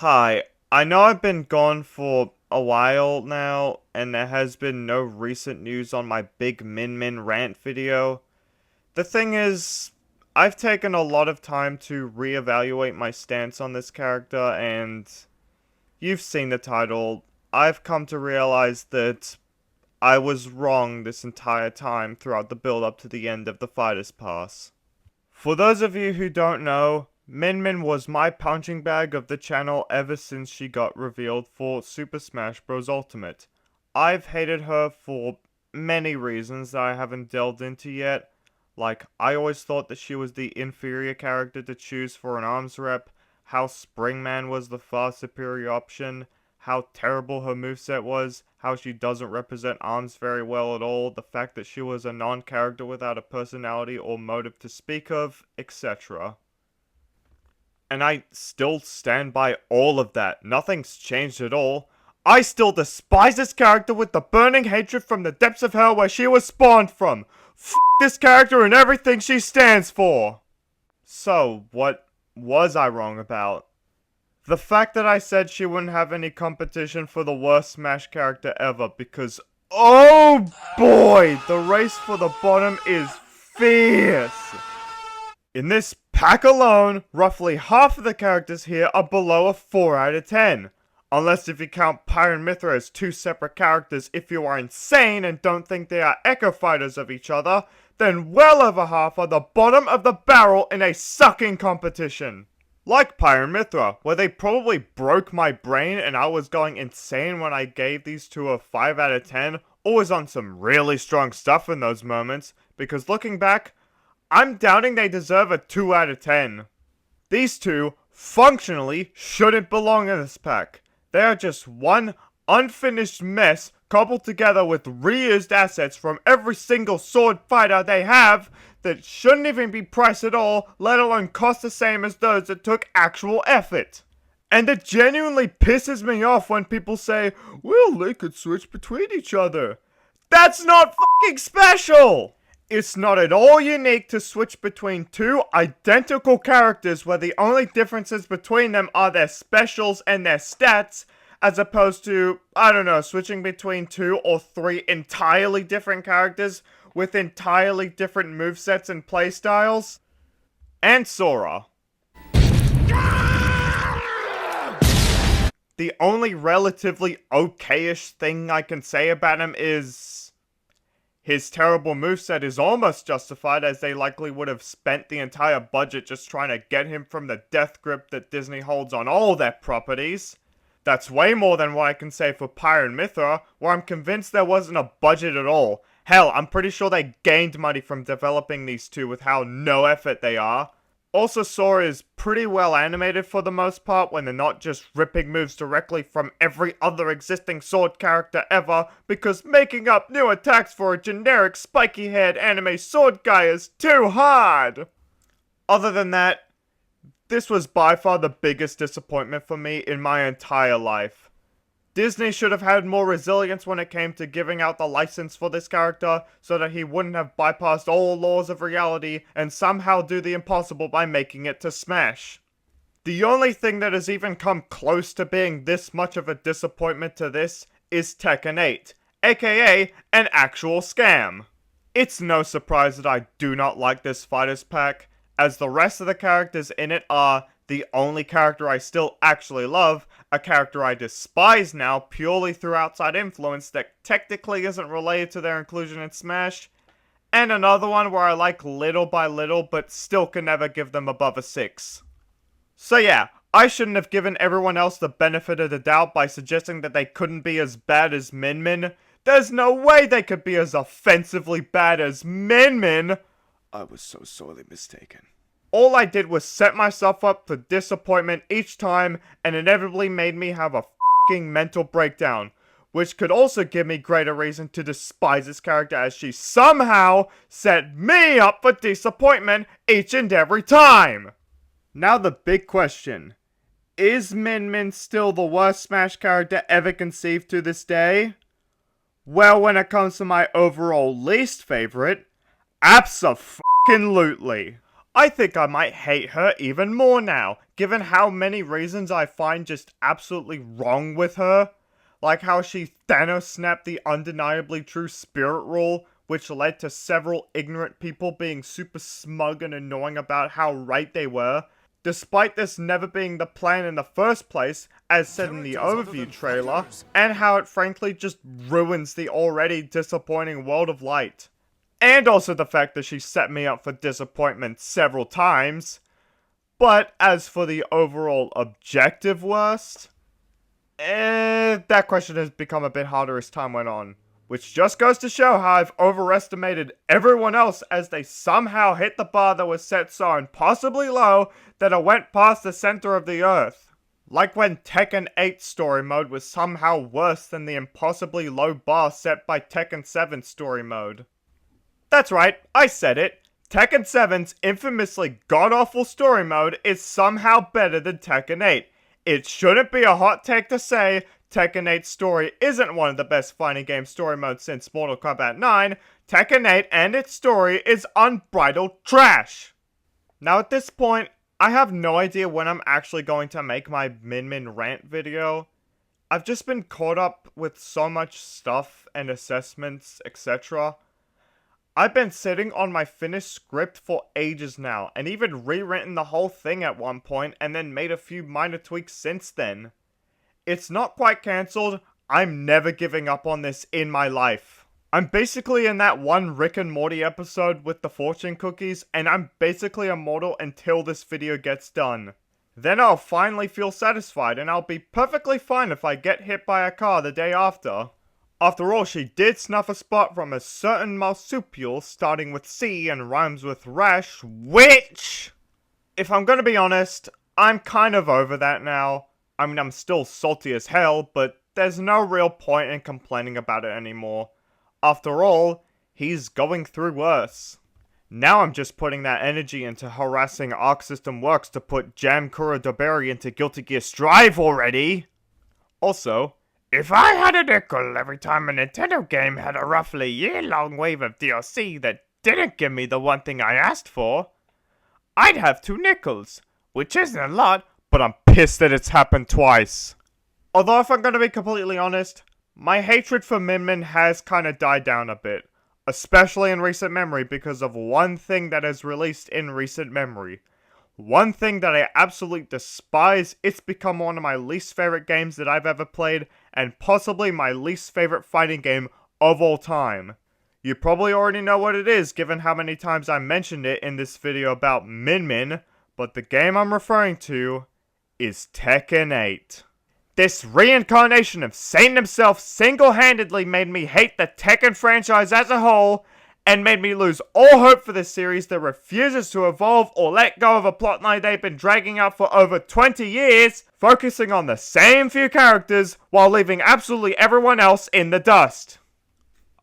Hi, I know I've been gone for a while now, and there has been no recent news on my big Min Min rant video. The thing is, I've taken a lot of time to reevaluate my stance on this character, and you've seen the title. I've come to realize that I was wrong this entire time throughout the build up to the end of the Fighters Pass. For those of you who don't know, Min Min was my punching bag of the channel ever since she got revealed for Super Smash Bros. Ultimate. I've hated her for many reasons that I haven't delved into yet. Like, I always thought that she was the inferior character to choose for an arms rep, how Springman was the far superior option, how terrible her moveset was, how she doesn't represent ARMS very well at all, the fact that she was a non-character without a personality or motive to speak of, etc. And I still stand by all of that. Nothing's changed at all. I still despise this character with the burning hatred from the depths of hell where she was spawned from. F this character and everything she stands for. So, what was I wrong about? The fact that I said she wouldn't have any competition for the worst Smash character ever because, oh boy, the race for the bottom is fierce. In this pack alone, roughly half of the characters here are below a 4 out of 10. Unless if you count Pyre and Mythra as two separate characters if you are insane and don't think they are echo fighters of each other, then well over half are the bottom of the barrel in a sucking competition. Like Pyre and Mythra, where they probably broke my brain and I was going insane when I gave these two a 5 out of 10, or was on some really strong stuff in those moments, because looking back, I'm doubting they deserve a 2 out of 10. These two, functionally, shouldn't belong in this pack. They are just one unfinished mess cobbled together with reused assets from every single sword fighter they have that shouldn't even be priced at all, let alone cost the same as those that took actual effort. And it genuinely pisses me off when people say, well, they could switch between each other. That's not fucking special! It's not at all unique to switch between two identical characters where the only differences between them are their specials and their stats, as opposed to, I don't know, switching between 2 or 3 entirely different characters with entirely different movesets and playstyles. And Sora. The only relatively okayish thing I can say about him is his terrible moveset is almost justified, as they likely would have spent the entire budget just trying to get him from the death grip that Disney holds on all their properties. That's way more than what I can say for Pyre and Mythra, where I'm convinced there wasn't a budget at all. Hell, I'm pretty sure they gained money from developing these two with how no effort they are. Also, Sora is pretty well animated for the most part when they're not just ripping moves directly from every other existing sword character ever, because making up new attacks for a generic spiky-haired anime sword guy is too hard! Other than that, this was by far the biggest disappointment for me in my entire life. Disney should have had more resilience when it came to giving out the license for this character, so that he wouldn't have bypassed all laws of reality and somehow do the impossible by making it to Smash. The only thing that has even come close to being this much of a disappointment to this is Tekken 8, aka an actual scam. It's no surprise that I do not like this Fighters pack, as the rest of the characters in it are the only character I still actually love, a character I despise now purely through outside influence that technically isn't related to their inclusion in Smash, and another one where I like little by little but still can never give them above a 6. So yeah, I shouldn't have given everyone else the benefit of the doubt by suggesting that they couldn't be as bad as Min Min. There's no way they could be as offensively bad as Min Min! I was so sorely mistaken. All I did was set myself up for disappointment each time, and inevitably made me have a fucking mental breakdown, which could also give me greater reason to despise this character, as she somehow set me up for disappointment each and every time! Now the big question. Is Min Min still the worst Smash character ever conceived to this day? Well, when it comes to my overall least favorite, abso-fucking-lutely. I think I might hate her even more now, given how many reasons I find just absolutely wrong with her. Like how she Thanos snapped the undeniably true spirit rule, which led to several ignorant people being super smug and annoying about how right they were, despite this never being the plan in the first place, as said in the overview trailer, and how it frankly just ruins the already disappointing World of Light. And also the fact that she set me up for disappointment several times. But as for the overall objective worst, that question has become a bit harder as time went on. Which just goes to show how I've overestimated everyone else as they somehow hit the bar that was set so impossibly low that it went past the center of the earth. Like when Tekken 8 story mode was somehow worse than the impossibly low bar set by Tekken 7 story mode. That's right, I said it. Tekken 7's infamously god-awful story mode is somehow better than Tekken 8. It shouldn't be a hot take to say Tekken 8's story isn't one of the best fighting game story modes since Mortal Kombat 9. Tekken 8 and its story is unbridled trash. Now at this point, I have no idea when I'm actually going to make my Min Min rant video. I've just been caught up with so much stuff and assessments, etc. I've been sitting on my finished script for ages now, and even rewritten the whole thing at one point, and then made a few minor tweaks since then. It's not quite cancelled, I'm never giving up on this in my life. I'm basically in that one Rick and Morty episode with the fortune cookies, and I'm basically immortal until this video gets done. Then I'll finally feel satisfied, and I'll be perfectly fine if I get hit by a car the day after. After all, she did snuff a spot from a certain marsupial starting with C and rhymes with rash, which, if I'm gonna be honest, I'm kind of over that now. I mean, I'm still salty as hell, but there's no real point in complaining about it anymore. After all, he's going through worse. Now I'm just putting that energy into harassing Arc System Works to put Jam Kura Doberi into Guilty Gear Strive already! Also, if I had a nickel every time a Nintendo game had a roughly year-long wave of DLC that didn't give me the one thing I asked for, I'd have 2 nickels, which isn't a lot, but I'm pissed that it's happened twice. Although if I'm gonna be completely honest, my hatred for Min Min has kinda died down a bit, especially in recent memory because of one thing that is released in recent memory. One thing that I absolutely despise, it's become one of my least favorite games that I've ever played, and possibly my least favorite fighting game of all time. You probably already know what it is given how many times I mentioned it in this video about Min Min, but the game I'm referring to is Tekken 8. This reincarnation of Satan himself single-handedly made me hate the Tekken franchise as a whole, and made me lose all hope for this series that refuses to evolve or let go of a plotline they've been dragging out for over 20 years, focusing on the same few characters while leaving absolutely everyone else in the dust.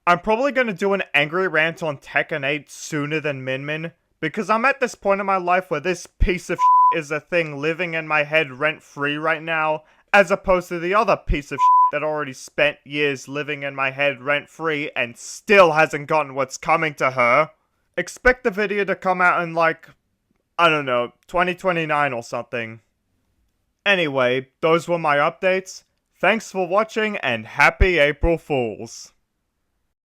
I'm probably going to do an angry rant on Tekken 8 sooner than Min Min, because I'm at this point in my life where this piece of is a thing living in my head rent-free right now, as opposed to the other piece of that already spent years living in my head rent-free and still hasn't gotten what's coming to her. Expect the video to come out in like, I don't know, 2029 or something. Anyway, those were my updates. Thanks for watching and happy April Fools.